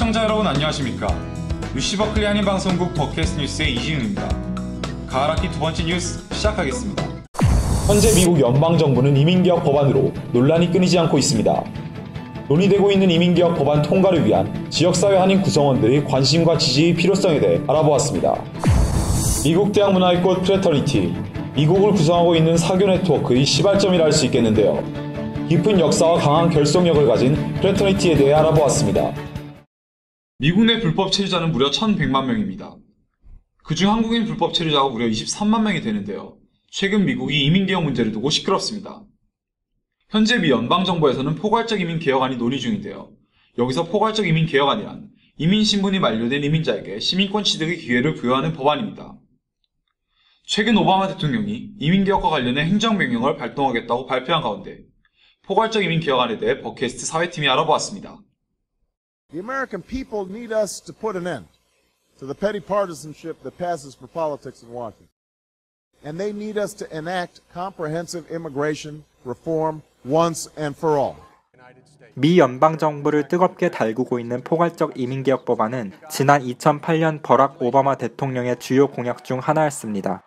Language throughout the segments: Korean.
시청자 여러분 안녕하십니까? UC 버클리 한인방송국 버캐스트 뉴스의 이지윤입니다. 가을 학기 두 번째 뉴스 시작하겠습니다. 현재 미국 연방정부는 이민개혁 법안으로 논란이 끊이지 않고 있습니다. 논의되고 있는 이민개혁 법안 통과를 위한 지역사회 한인 구성원들의 관심과 지지의 필요성에 대해 알아보았습니다. 미국 대학 문화의 꽃 프레터니티, 미국을 구성하고 있는 사교 네트워크의 시발점이라 할 수 있겠는데요. 깊은 역사와 강한 결속력을 가진 프레터니티에 대해 알아보았습니다. 미국 내 불법 체류자는 무려 1,100만 명입니다. 그중 한국인 불법 체류자가 무려 23만 명이 되는데요. 최근 미국이 이민개혁 문제를 두고 시끄럽습니다. 현재 미 연방정부에서는 포괄적 이민개혁안이 논의 중인데요. 여기서 포괄적 이민개혁안이란 이민신분이 만료된 이민자에게 시민권 취득의 기회를 부여하는 법안입니다. 최근 오바마 대통령이 이민개혁과 관련해 행정명령을 발동하겠다고 발표한 가운데 포괄적 이민개혁안에 대해 버캐스트 사회팀이 알아보았습니다. The American people need us to put an end to the petty partisanship that passes for politics in Washington. And they need us to enact comprehensive immigration reform once and for all. 미 연방정부를 뜨겁게 달구고 있는 포괄적 이민개혁 법안은 지난 2008년 버락 오바마 대통령의 주요 공약 중 하나였습니다.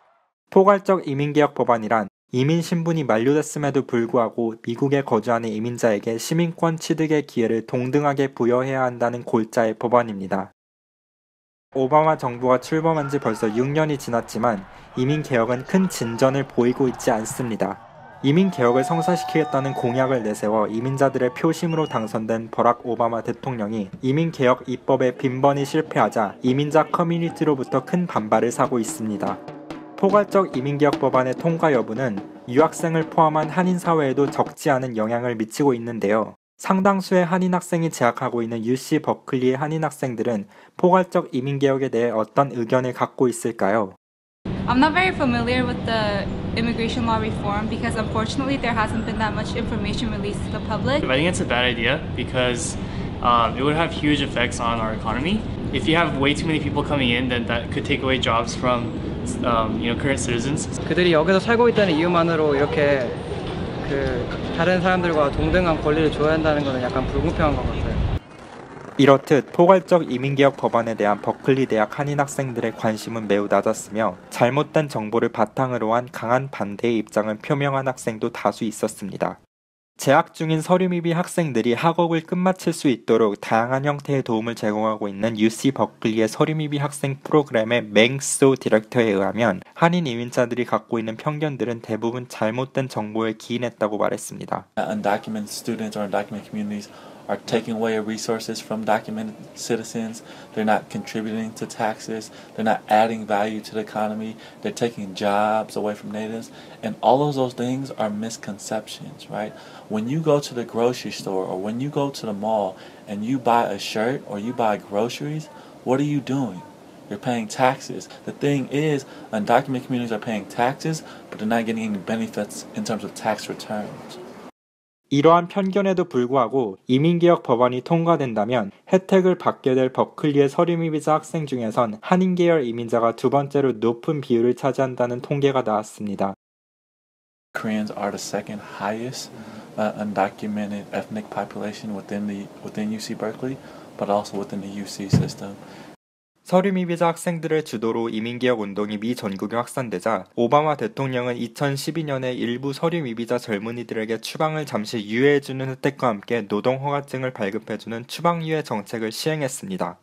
포괄적 이민개혁 법안이란 이민 신분이 만료됐음에도 불구하고 미국에 거주하는 이민자에게 시민권 취득의 기회를 동등하게 부여해야 한다는 골자의 법안입니다. 오바마 정부가 출범한 지 벌써 6년이 지났지만 이민개혁은 큰 진전을 보이고 있지 않습니다. 이민개혁을 성사시키겠다는 공약을 내세워 이민자들의 표심으로 당선된 버락 오바마 대통령이 이민개혁 입법에 빈번히 실패하자 이민자 커뮤니티로부터 큰 반발을 사고 있습니다. 포괄적 이민개혁 법안의 통과 여부는 유학생을 포함한 한인 사회에도 적지 않은 영향을 미치고 있는데요. 상당수의 한인 학생이 재학하고 있는 UC 버클리의 한인 학생들은 포괄적 이민개혁에 대해 어떤 의견을 갖고 있을까요? I'm not very familiar with the immigration law reform because unfortunately there hasn't been that much information released to the public. I think it's a bad idea because it would have huge effects on our economy. If you have way too many people coming in, then that could take away jobs from current citizens. 그들이 여기서 살고 있다는 이유만으로 이렇게 다른 사람들과 동등한 권리를 줘야 한다는 것은 약간 불공평한 것 같아요. 이렇듯 포괄적 이민개혁 법안에 대한 버클리 대학 한인 학생들의 관심은 매우 낮았으며 잘못된 정보를 바탕으로 한 강한 반대의 입장을 표명한 학생도 다수 있었습니다. 재학 중인 서류미비 학생들이 학업을 끝마칠 수 있도록 다양한 형태의 도움을 제공하고 있는 UC 버클리의 서류미비 학생 프로그램의 맹소 디렉터에 의하면 한인 이민자들이 갖고 있는 편견들은 대부분 잘못된 정보에 기인했다고 말했습니다. Undocumented students or undocumented communities are taking away resources from documented citizens. They're not contributing to taxes. They're not adding value to the economy. They're taking jobs away from natives. And all of those things are misconceptions, right? When you go to the grocery store or when you go to the mall and you buy a shirt or you buy groceries, what are you doing? You're paying taxes. The thing is, undocumented communities are paying taxes, but they're not getting any benefits in terms of tax returns. 이러한 편견에도 불구하고 이민개혁 법안이 통과된다면 혜택을 받게 될 버클리의 서류미비자 학생 중에선 한인 계열 이민자가 두 번째로 높은 비율을 차지한다는 통계가 나왔습니다. Koreans are the second highest undocumented ethnic population within UC Berkeley, but also within the UC system. 서류미비자 학생들의 주도로 이민개혁 운동이 미 전국에 확산되자 오바마 대통령은 2012년에 일부 서류미비자 젊은이들에게 추방을 잠시 유예해주는 혜택과 함께 노동허가증을 발급해주는 추방유예 정책을 시행했습니다.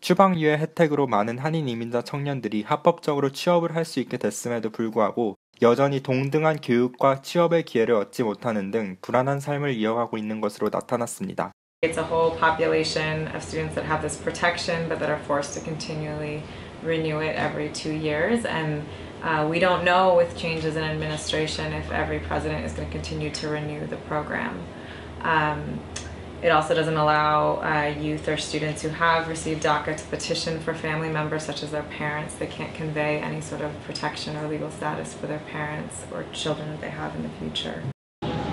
추방유예 혜택으로 많은 한인 이민자 청년들이 합법적으로 취업을 할 수 있게 됐음에도 불구하고 여전히 동등한 교육과 취업의 기회를 얻지 못하는 등 불안한 삶을 이어가고 있는 것으로 나타났습니다. It's a whole population of students that have this protection but that are forced to continually renew it every 2 years, and we don't know with changes in administration if every president is going to continue to renew the program. It also doesn't allow youth or students who have received DACA to petition for family members such as their parents. They can't convey any sort of protection or legal status for their parents or children that they have in the future.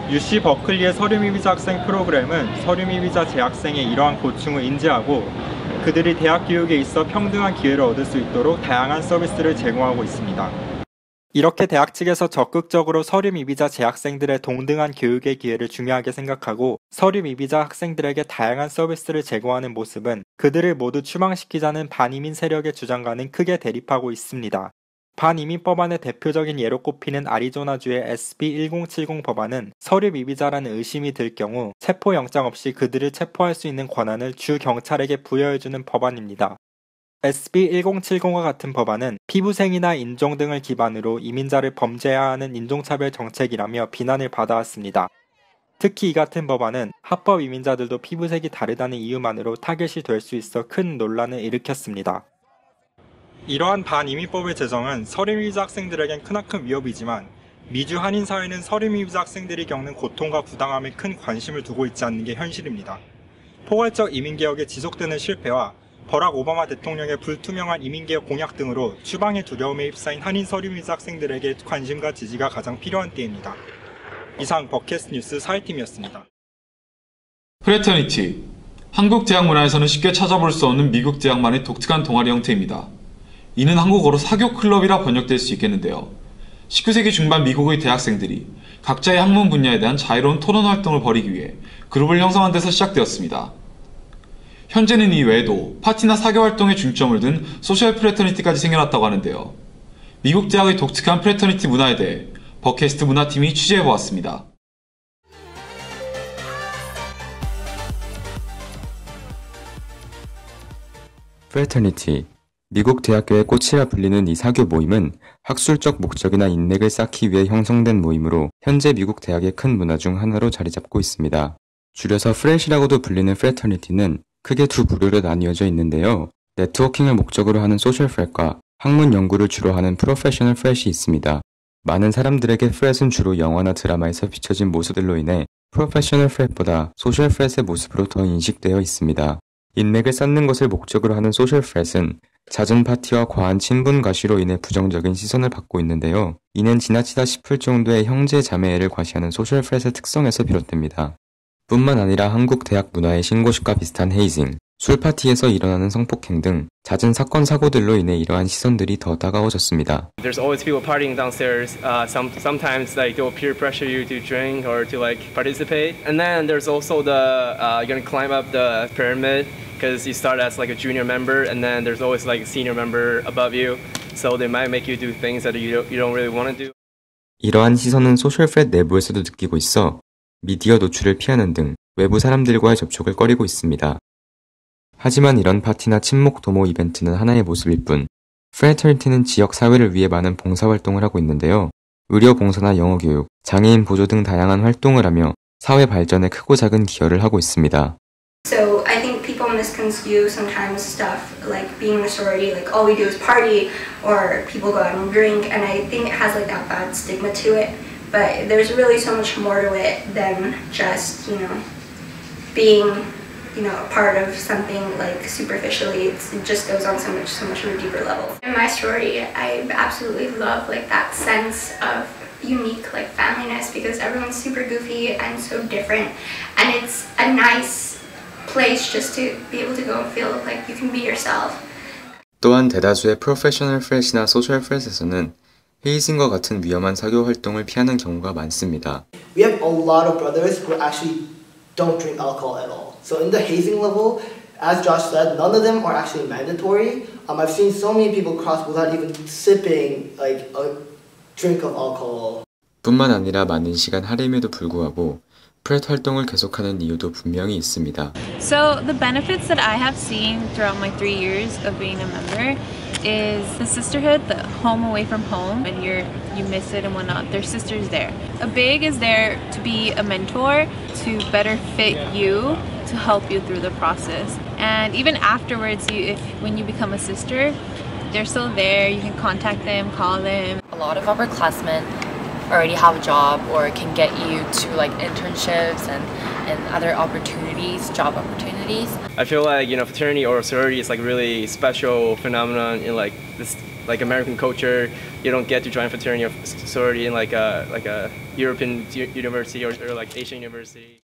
UC 버클리의 서류미비자 학생 프로그램은 서류미비자 재학생의 이러한 고충을 인지하고 그들이 대학 교육에 있어 평등한 기회를 얻을 수 있도록 다양한 서비스를 제공하고 있습니다. 이렇게 대학 측에서 적극적으로 서류 미비자 재학생들의 동등한 교육의 기회를 중요하게 생각하고 서류 미비자 학생들에게 다양한 서비스를 제공하는 모습은 그들을 모두 추방시키자는 반이민 세력의 주장과는 크게 대립하고 있습니다. 반이민 법안의 대표적인 예로 꼽히는 아리조나주의 SB 1070 법안은 서류 미비자라는 의심이 들 경우 체포영장 없이 그들을 체포할 수 있는 권한을 주 경찰에게 부여해주는 법안입니다. SB 1070과 같은 법안은 피부색이나 인종 등을 기반으로 이민자를 범죄화하는 인종차별 정책이라며 비난을 받아왔습니다. 특히 이 같은 법안은 합법 이민자들도 피부색이 다르다는 이유만으로 타겟이 될 수 있어 큰 논란을 일으켰습니다. 이러한 반이민법의 제정은 서류미비자 학생들에겐 크나큰 위협이지만 미주 한인 사회는 서류미비자 학생들이 겪는 고통과 부당함에 큰 관심을 두고 있지 않는 게 현실입니다. 포괄적 이민개혁의 지속되는 실패와 버락 오바마 대통령의 불투명한 이민개혁 공약 등으로 추방의 두려움에 휩싸인 한인 서류미비자 학생들에게 관심과 지지가 가장 필요한 때입니다. 이상 버켓 뉴스 사회팀이었습니다. 프레터니티. 한국 대학 문화에서는 쉽게 찾아볼 수 없는 미국 대학만의 독특한 동아리 형태입니다. 이는 한국어로 사교 클럽이라 번역될 수 있겠는데요. 19세기 중반 미국의 대학생들이 각자의 학문 분야에 대한 자유로운 토론 활동을 벌이기 위해 그룹을 형성한 데서 시작되었습니다. 현재는 이 외에도 파티나 사교 활동에 중점을 둔 소셜 프레터니티까지 생겨났다고 하는데요. 미국 대학의 독특한 프레터니티 문화에 대해 버캐스트 문화팀이 취재해보았습니다. 프레터니티. 미국 대학교의 꽃이라 불리는 이 사교 모임은 학술적 목적이나 인맥을 쌓기 위해 형성된 모임으로 현재 미국 대학의 큰 문화 중 하나로 자리 잡고 있습니다. 줄여서 프렛이라고도 불리는 프레터니티는 크게 두 부류로 나뉘어져 있는데요. 네트워킹을 목적으로 하는 소셜 프렛과 학문 연구를 주로 하는 프로페셔널 프렛이 있습니다. 많은 사람들에게 프렛은 주로 영화나 드라마에서 비춰진 모습들로 인해 프로페셔널 프렛보다 소셜 프렛의 모습으로 더 인식되어 있습니다. 인맥을 쌓는 것을 목적으로 하는 소셜 프렛은 잦은 파티와 과한 친분 과시로 인해 부정적인 시선을 받고 있는데요. 이는 지나치다 싶을 정도의 형제 자매애를 과시하는 소셜 프렛의 특성에서 비롯됩니다. 뿐만 아니라 한국 대학 문화의 신고식과 비슷한 헤이징, 술 파티에서 일어나는 성폭행 등 잦은 사건 사고들로 인해 이러한 시선들이 더 따가워졌습니다. There's always people partying downstairs. Sometimes like they'll peer pressure you to drink or to like participate. And then there's also the you're gonna climb up the pyramid because you start as like a junior member, and then there's always like a senior member above you. So they might make you do things that you don't really want to do. 이러한 시선은 소셜 프렛 내부에서도 느끼고 있어 미디어 노출을 피하는 등 외부 사람들과의 접촉을 꺼리고 있습니다. 하지만 이런 파티나 친목 도모 이벤트는 하나의 모습일 뿐, 프레터니티는 지역 사회를 위해 많은 봉사활동을 하고 있는데요. 의료 봉사나 영어 교육, 장애인 보조 등 다양한 활동을 하며 사회 발전에 크고 작은 기여를 하고 있습니다. So I think people misconstrue sometimes stuff like being in a sorority, like all we do is party or people go out and drink, and I think it has like that bad stigma to it. But there's really so much more to it than just, being, a part of something like superficially. It just goes on so much of a deeper level. In my sorority, I absolutely love like that sense of unique like familyness because everyone's super goofy and so different, and it's a nice place just to be able to go and feel like you can be yourself. 또한 대다수의 프로페셔널 프렛이나 소셜 프렛에서는 헤이징과 같은 위험한 사교 활동을 피하는 경우가 많습니다. We have a lot of brothers who actually don't drink alcohol at all. So in the hazing level, as Josh said, none of them are actually mandatory. I've seen so many people cross without even sipping like a drink of alcohol. 뿐만 아니라 많은 시간 할애임에도 불구하고 프렛 활동을 계속하는 이유도 분명히 있습니다. So the benefits that I have seen throughout my 3 years of being a member is the sisterhood, the home away from home, and you miss it and whatnot. There's sisters there. A big is there to be a mentor, to better fit you, to help you through the process. And even afterwards, when you become a sister, they're still there. You can contact them, call them. A lot of upperclassmen already have a job or can get you to like internships and other opportunities, job opportunities. I feel like fraternity or sorority is like really special phenomenon in like this like American culture. You don't get to join fraternity or sorority in like a European university or like Asian university.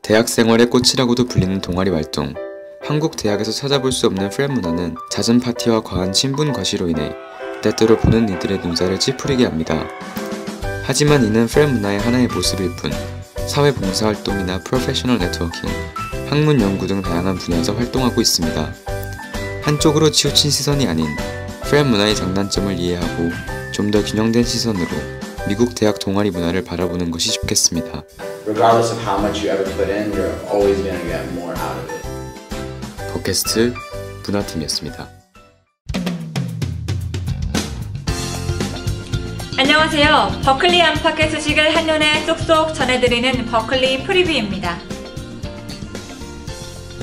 대학 생활의 꽃이라고도 불리는 동아리 활동. 한국 대학에서 찾아볼 수 없는 프렛 문화는 잦은 파티와 과한 친분 과시로 인해 때때로 보는 이들의 눈살을 찌푸리게 합니다. 하지만 이는 프랩 문화의 하나의 모습일 뿐 사회 봉사활동이나 프로페셔널 네트워킹, 학문 연구 등 다양한 분야에서 활동하고 있습니다. 한쪽으로 치우친 시선이 아닌 프랩 문화의 장단점을 이해하고 좀 더 균형된 시선으로 미국 대학 동아리 문화를 바라보는 것이 좋겠습니다. Regardless of how much you ever put in, you're always going to get more out of it. 팟캐스트 문화팀이었습니다. 안녕하세요. 버클리 안팎의 소식을 한눈에 쏙쏙 전해드리는 버클리 프리뷰입니다.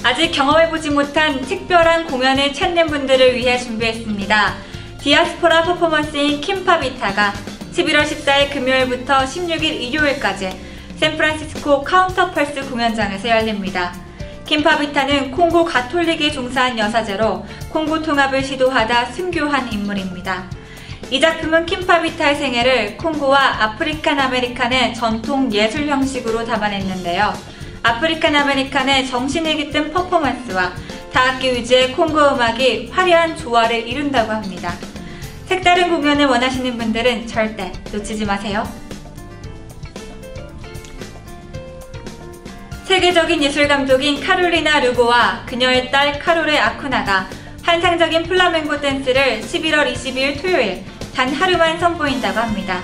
아직 경험해보지 못한 특별한 공연을 찾는 분들을 위해 준비했습니다. 디아스포라 퍼포먼스인 킴파비타가 11월 14일 금요일부터 16일 일요일까지 샌프란시스코 카운터펄스 공연장에서 열립니다. 킴파비타는 콩고 가톨릭에 종사한 여사제로 콩고 통합을 시도하다 순교한 인물입니다. 이 작품은 킴파비타의 생애를 콩고와 아프리칸 아메리칸의 전통 예술 형식으로 담아냈는데요. 아프리칸 아메리칸의 정신을 깃든 퍼포먼스와 다학기 위주의 콩고 음악이 화려한 조화를 이룬다고 합니다. 색다른 공연을 원하시는 분들은 절대 놓치지 마세요. 세계적인 예술감독인 카롤리나 루고와 그녀의 딸 카롤의 아쿠나가 환상적인 플라멩고 댄스를 11월 22일 토요일 단 하루만 선보인다고 합니다.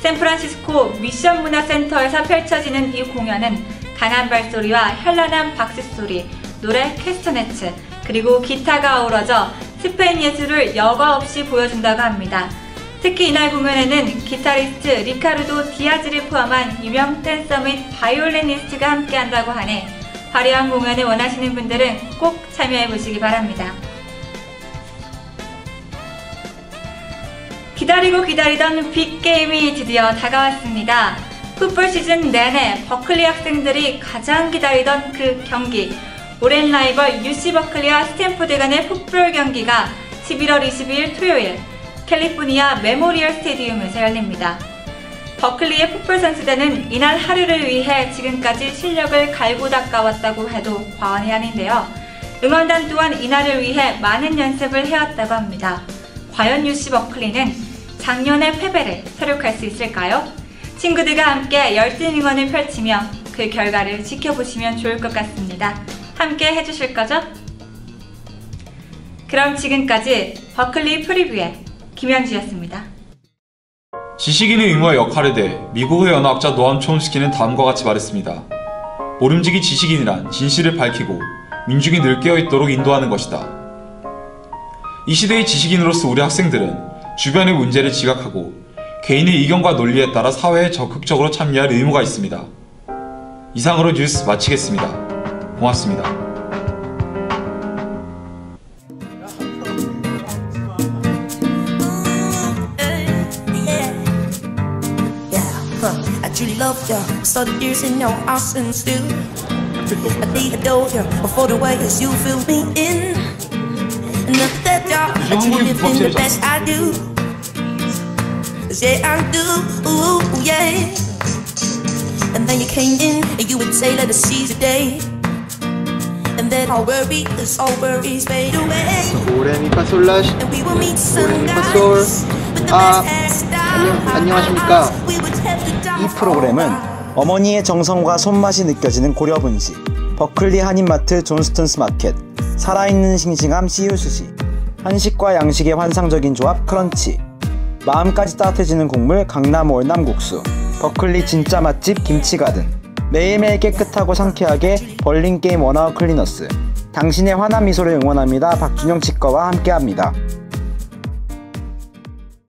샌프란시스코 미션 문화센터에서 펼쳐지는 이 공연은 강한 발소리와 현란한 박수소리, 노래 캐스터네츠, 그리고 기타가 어우러져 스페인 예술을 여과 없이 보여준다고 합니다. 특히 이날 공연에는 기타리스트 리카르도 디아즈를 포함한 유명 댄서 및 바이올리니스트가 함께한다고 하니 화려한 공연을 원하시는 분들은 꼭 참여해보시기 바랍니다. 기다리고 기다리던 빅게임이 드디어 다가왔습니다. 풋볼 시즌 내내 버클리 학생들이 가장 기다리던 그 경기, 오랜 라이벌 UC 버클리와 스탠포드 간의 풋볼 경기가 11월 22일 토요일 캘리포니아 메모리얼 스테디움에서 열립니다. 버클리의 풋볼 선수단은 이날 하루를 위해 지금까지 실력을 갈고 닦아왔다고 해도 과언이 아닌데요. 응원단 또한 이날을 위해 많은 연습을 해왔다고 합니다. 과연 UC 버클리는 작년의 패배를 설욕할 수 있을까요? 친구들과 함께 열띤 응원을 펼치며 그 결과를 지켜보시면 좋을 것 같습니다. 함께 해주실 거죠? 그럼 지금까지 버클리 프리뷰의 김현주였습니다. 지식인의 의무와 역할에 대해 미국의 언어학자 노암 촘스키는 다음과 같이 말했습니다. 모름지기 지식인이란 진실을 밝히고 민중이 늘 깨어있도록 인도하는 것이다. 이 시대의 지식인으로서 우리 학생들은 주변의 문제를 지각하고 개인의 의견과 논리에 따라 사회에 적극적으로 참여할 의무가 있습니다. 이상으로 뉴스 마치겠습니다. 고맙습니다. I truly love ya. Started years in your house and still I think I adore ya. For the ways you fill me in. And not that y'all, I truly live in the best I do. 'Cause yeah, I do, yeah. And then you came in and you would say, let us seize the day. And then all worry, 'cause all worries fade away. 도레미파솔라 도레미파솔. 안녕하십니까. 이 프로그램은 어머니의 정성과 손맛이 느껴지는 고려 분식, 버클리 한인마트 존스턴스 마켓, 살아있는 싱싱함 CU 스시, 한식과 양식의 환상적인 조합 크런치, 마음까지 따뜻해지는 국물 강남 월남국수, 버클리 진짜 맛집 김치가든, 매일매일 깨끗하고 상쾌하게 벌링게임 원아웃 클리너스, 당신의 환한 미소를 응원합니다. 박준영 치과와 함께합니다.